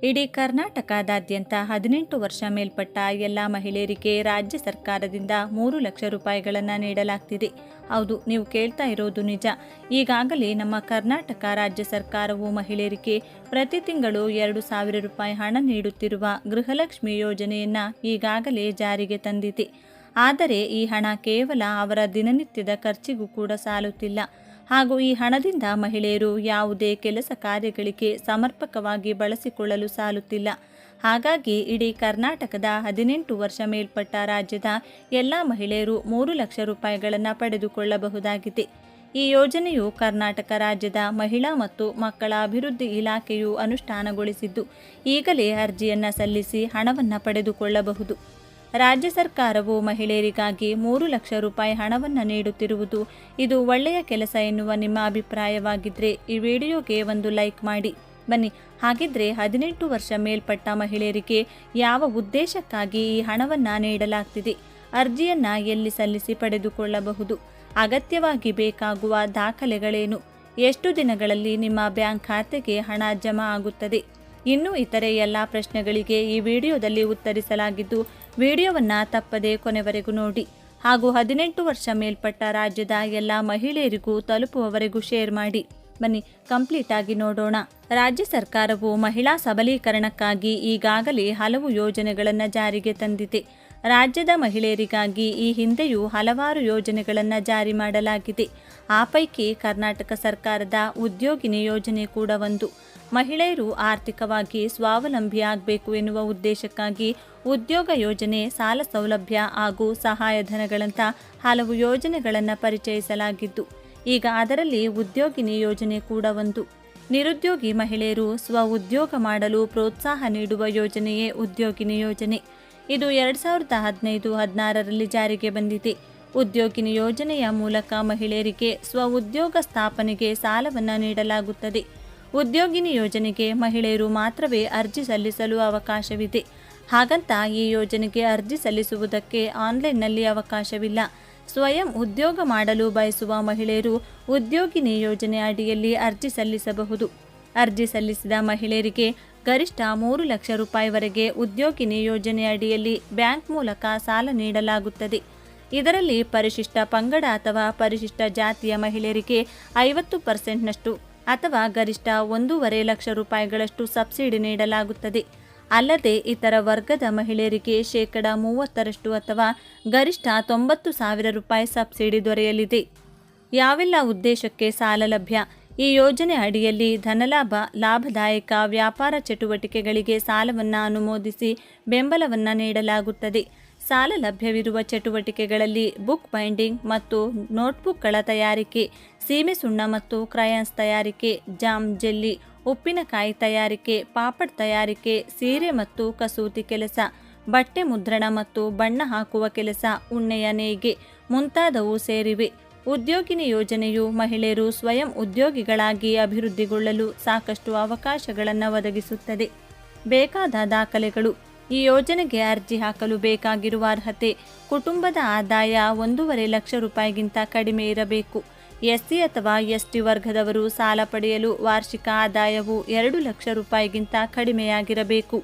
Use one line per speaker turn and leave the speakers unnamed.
ಇಡೀ ಕರ್ನಾಟಕದಾದ್ಯಂತ 18 ವರ್ಷ ಮೇಲ್ಪಟ್ಟ ಎಲ್ಲ ಮಹಿಳೆಯರಿಗೆ ರಾಜ್ಯ ಸರ್ಕಾರದಿಂದ 3 ಲಕ್ಷ ರೂಪಾಯಿಗಳನ್ನು ನೀಡಲಾಗ್ತಿದೆ. ಹೌದು, ನೀವು ಕೇಳ್ತಾ ಇರೋದು ನಿಜ. ಈಗಾಗಲೇ ನಮ್ಮ ಕರ್ನಾಟಕ ರಾಜ್ಯ ಸರ್ಕಾರವು ಮಹಿಳೆಯರಿಗೆ ಪ್ರತಿ ತಿಂಗಳು 2,000 ರೂಪಾಯಿ ಹಣ ನೀಡುತ್ತಿರುವ ಗೃಹಲಕ್ಷ್ಮಿ ಯೋಜನೆಯನ್ನು ಈಗಾಗಲೇ ಜಾರಿಗೆ ತಂದಿದೆ. ಆದರೆ ಈ ಹಣ ಕೇವಲ ಅವರ ದಿನನಿತ್ಯದ ಖರ್ಚಿಗೂ ಕೂಡ ಸಾಲುತ್ತಿಲ್ಲ. ಹಾಗೂ ಈ ಹಣದಿಂದ ಮಹಿಳೆಯರು ಯಾವುದೇ ಕೆಲಸ ಕಾರ್ಯಗಳಿಗೆ ಸಮರ್ಪಕವಾಗಿ ಬಳಸಿಕೊಳ್ಳಲು ಸಾಲುತ್ತಿಲ್ಲ. ಹಾಗಾಗಿ ಇಡೀ ಕರ್ನಾಟಕದ 18 ವರ್ಷ ಮೇಲ್ಪಟ್ಟ ರಾಜ್ಯದ ಎಲ್ಲ ಮಹಿಳೆಯರು 3 ಲಕ್ಷ ರೂಪಾಯಿಗಳನ್ನು ಪಡೆದುಕೊಳ್ಳಬಹುದಾಗಿದೆ. ಈ ಯೋಜನೆಯು ಕರ್ನಾಟಕ ರಾಜ್ಯದ ಮಹಿಳಾ ಮತ್ತು ಮಕ್ಕಳ ಅಭಿವೃದ್ಧಿ ಇಲಾಖೆಯು ಅನುಷ್ಠಾನಗೊಳಿಸಿದ್ದು, ಈಗಲೇ ಅರ್ಜಿಯನ್ನು ಸಲ್ಲಿಸಿ ಹಣವನ್ನು ಪಡೆದುಕೊಳ್ಳಬಹುದು. ರಾಜ್ಯ ಸರ್ಕಾರವು ಮಹಿಳೆಯರಿಗಾಗಿ 3 ಲಕ್ಷ ರೂಪಾಯಿ ಹಣವನ್ನು ನೀಡುತ್ತಿರುವುದು ಇದು ಒಳ್ಳೆಯ ಕೆಲಸ ಎನ್ನುವ ನಿಮ್ಮ ಅಭಿಪ್ರಾಯವಾಗಿದ್ದರೆ ಈ ವಿಡಿಯೋಗೆ ಒಂದು ಲೈಕ್ ಮಾಡಿ. ಬನ್ನಿ, ಹಾಗಿದ್ರೆ 18 ವರ್ಷ ಮೇಲ್ಪಟ್ಟ ಮಹಿಳೆಯರಿಗೆ ಯಾವ ಉದ್ದೇಶಕ್ಕಾಗಿ ಈ ಹಣವನ್ನು ನೀಡಲಾಗ್ತಿದೆ, ಅರ್ಜಿಯನ್ನು ಎಲ್ಲಿ ಸಲ್ಲಿಸಿ ಪಡೆದುಕೊಳ್ಳಬಹುದು, ಅಗತ್ಯವಾಗಿ ಬೇಕಾಗುವ ದಾಖಲೆಗಳೇನು, ಎಷ್ಟು ದಿನಗಳಲ್ಲಿ ನಿಮ್ಮ ಬ್ಯಾಂಕ್ ಖಾತೆಗೆ ಹಣ ಜಮಾ ಆಗುತ್ತದೆ, ಇನ್ನು ಇತರೆ ಎಲ್ಲ ಪ್ರಶ್ನೆಗಳಿಗೆ ಈ ವಿಡಿಯೋದಲ್ಲಿ ಉತ್ತರಿಸಲಾಗಿದ್ದು, ವಿಡಿಯೋವನ್ನು ತಪ್ಪದೇ ಕೊನೆವರೆಗೂ ನೋಡಿ. ಹಾಗೂ 18 ವರ್ಷ ಮೇಲ್ಪಟ್ಟ ರಾಜ್ಯದ ಎಲ್ಲ ಮಹಿಳೆಯರಿಗೂ ತಲುಪುವವರೆಗೂ ಶೇರ್ ಮಾಡಿ. ಬನ್ನಿ, ಕಂಪ್ಲೀಟ್ ಆಗಿ ನೋಡೋಣ. ರಾಜ್ಯ ಸರ್ಕಾರವು ಮಹಿಳಾ ಸಬಲೀಕರಣಕ್ಕಾಗಿ ಈಗಾಗಲೇ ಹಲವು ಯೋಜನೆಗಳನ್ನು ಜಾರಿಗೆ ತಂದಿದೆ. ರಾಜ್ಯದ ಮಹಿಳೆಯರಿಗಾಗಿ ಈ ಹಿಂದೆಯೂ ಹಲವಾರು ಯೋಜನೆಗಳನ್ನು ಜಾರಿ ಮಾಡಲಾಗಿದೆ. ಆ ಪೈಕಿ ಕರ್ನಾಟಕ ಸರ್ಕಾರದ ಉದ್ಯೋಗಿನಿ ಯೋಜನೆ ಕೂಡ ಒಂದು. ಮಹಿಳೆಯರು ಆರ್ಥಿಕವಾಗಿ ಸ್ವಾವಲಂಬಿಯಾಗಬೇಕು ಎನ್ನುವ ಉದ್ದೇಶಕ್ಕಾಗಿ ಉದ್ಯೋಗ ಯೋಜನೆ, ಸಾಲ ಸೌಲಭ್ಯ ಹಾಗೂ ಸಹಾಯಧನಗಳಂಥ ಹಲವು ಯೋಜನೆಗಳನ್ನು ಪರಿಚಯಿಸಲಾಗಿದ್ದು, ಈಗ ಅದರಲ್ಲಿ ಉದ್ಯೋಗಿನಿ ಯೋಜನೆ ಕೂಡ ಒಂದು. ನಿರುದ್ಯೋಗಿ ಮಹಿಳೆಯರು ಸ್ವ ಉದ್ಯೋಗ ಮಾಡಲು ಪ್ರೋತ್ಸಾಹ ನೀಡುವ ಯೋಜನೆಯೇ ಉದ್ಯೋಗಿನಿ ಯೋಜನೆ. ಇದು 2015-16ರಲ್ಲಿ ಜಾರಿಗೆ ಬಂದಿದೆ. ಉದ್ಯೋಗಿನಿ ಯೋಜನೆಯ ಮೂಲಕ ಮಹಿಳೆಯರಿಗೆ ಸ್ವ ಉದ್ಯೋಗ ಸ್ಥಾಪನೆಗೆ ಸಾಲವನ್ನು ನೀಡಲಾಗುತ್ತದೆ. ಉದ್ಯೋಗಿನಿ ಯೋಜನೆಗೆ ಮಹಿಳೆಯರು ಮಾತ್ರವೇ ಅರ್ಜಿ ಸಲ್ಲಿಸಲು ಅವಕಾಶವಿದೆ. ಹಾಗಂತ ಈ ಯೋಜನೆಗೆ ಅರ್ಜಿ ಸಲ್ಲಿಸುವುದಕ್ಕೆ ಆನ್ಲೈನ್ನಲ್ಲಿ ಅವಕಾಶವಿಲ್ಲ. ಸ್ವಯಂ ಉದ್ಯೋಗ ಮಾಡಲು ಬಯಸುವ ಮಹಿಳೆಯರು ಉದ್ಯೋಗಿನಿ ಯೋಜನೆ ಅಡಿಯಲ್ಲಿ ಅರ್ಜಿ ಸಲ್ಲಿಸಬಹುದು. ಅರ್ಜಿ ಸಲ್ಲಿಸಿದ ಮಹಿಳೆಯರಿಗೆ ಗರಿಷ್ಠ 3 ಲಕ್ಷ ರೂಪಾಯಿವರೆಗೆ ಉದ್ಯೋಗಿನಿ ಯೋಜನೆ ಅಡಿಯಲ್ಲಿ ಬ್ಯಾಂಕ್ ಮೂಲಕ ಸಾಲ ನೀಡಲಾಗುತ್ತದೆ. ಇದರಲ್ಲಿ ಪರಿಶಿಷ್ಟ ಪಂಗಡ ಅಥವಾ ಪರಿಶಿಷ್ಟ ಜಾತಿಯ ಮಹಿಳೆಯರಿಗೆ 50%ನಷ್ಟು ಅಥವಾ ಗರಿಷ್ಠ 1.5 ಲಕ್ಷ ರೂಪಾಯಿಗಳಷ್ಟು ಸಬ್ಸಿಡಿ ನೀಡಲಾಗುತ್ತದೆ. ಅಲ್ಲದೆ ಇತರ ವರ್ಗದ ಮಹಿಳೆಯರಿಗೆ 30% ಅಥವಾ ಗರಿಷ್ಠ 90,000 ರೂಪಾಯಿ ಸಬ್ಸಿಡಿ ದೊರೆಯಲಿದೆ. ಯಾವೆಲ್ಲ ಉದ್ದೇಶಕ್ಕೆ ಸಾಲ ಲಭ್ಯ? ಈ ಯೋಜನೆ ಅಡಿಯಲ್ಲಿ ಧನಲಾಭ, ಲಾಭದಾಯಕ ವ್ಯಾಪಾರ ಚಟುವಟಿಕೆಗಳಿಗೆ ಸಾಲವನ್ನು ಅನುಮೋದಿಸಿ ಬೆಂಬಲವನ್ನು ನೀಡಲಾಗುತ್ತದೆ. ಸಾಲ ಲಭ್ಯವಿರುವ ಚಟುವಟಿಕೆಗಳಲ್ಲಿ ಬುಕ್ ಬೈಂಡಿಂಗ್ ಮತ್ತು ನೋಟ್ಬುಕ್ಗಳ ತಯಾರಿಕೆ, ಸೀಮೆ ಸುಣ್ಣ ಮತ್ತು ಕ್ರಯಾನ್ಸ್ ತಯಾರಿಕೆ, ಜಾಮ್, ಜೆಲ್ಲಿ, ಉಪ್ಪಿನಕಾಯಿ ತಯಾರಿಕೆ, ಪಾಪಡ್ ತಯಾರಿಕೆ, ಸೀರೆ ಮತ್ತು ಕಸೂತಿ ಕೆಲಸ, ಬಟ್ಟೆ ಮುದ್ರಣ ಮತ್ತು ಬಣ್ಣ ಹಾಕುವ ಕೆಲಸ, ಉಣ್ಣೆಯ ನೇಯ್ಗೆ ಮುಂತಾದವು ಸೇರಿವೆ. ಉದ್ಯೋಗಿನಿ ಯೋಜನೆಯು ಮಹಿಳೆಯರು ಸ್ವಯಂ ಉದ್ಯೋಗಿಗಳಾಗಿ ಅಭಿವೃದ್ಧಿಗೊಳ್ಳಲು ಸಾಕಷ್ಟು ಅವಕಾಶಗಳನ್ನು ಒದಗಿಸುತ್ತದೆ. ಬೇಕಾದ ದಾಖಲೆಗಳು. ಈ ಯೋಜನೆಗೆ ಅರ್ಜಿ ಹಾಕಲು ಬೇಕಾಗಿರುವ ಅರ್ಹತೆ: ಕುಟುಂಬದ ಆದಾಯ 1.5 ಲಕ್ಷ ರೂಪಾಯಿಗಿಂತ ಕಡಿಮೆ ಇರಬೇಕು. ಎಸ್ಸಿ ಅಥವಾ ಎಸ್ಟಿ ವರ್ಗದವರು ಸಾಲ ಪಡೆಯಲು ವಾರ್ಷಿಕ ಆದಾಯವು 2 ಲಕ್ಷ ರೂಪಾಯಿಗಿಂತ ಕಡಿಮೆಯಾಗಿರಬೇಕು.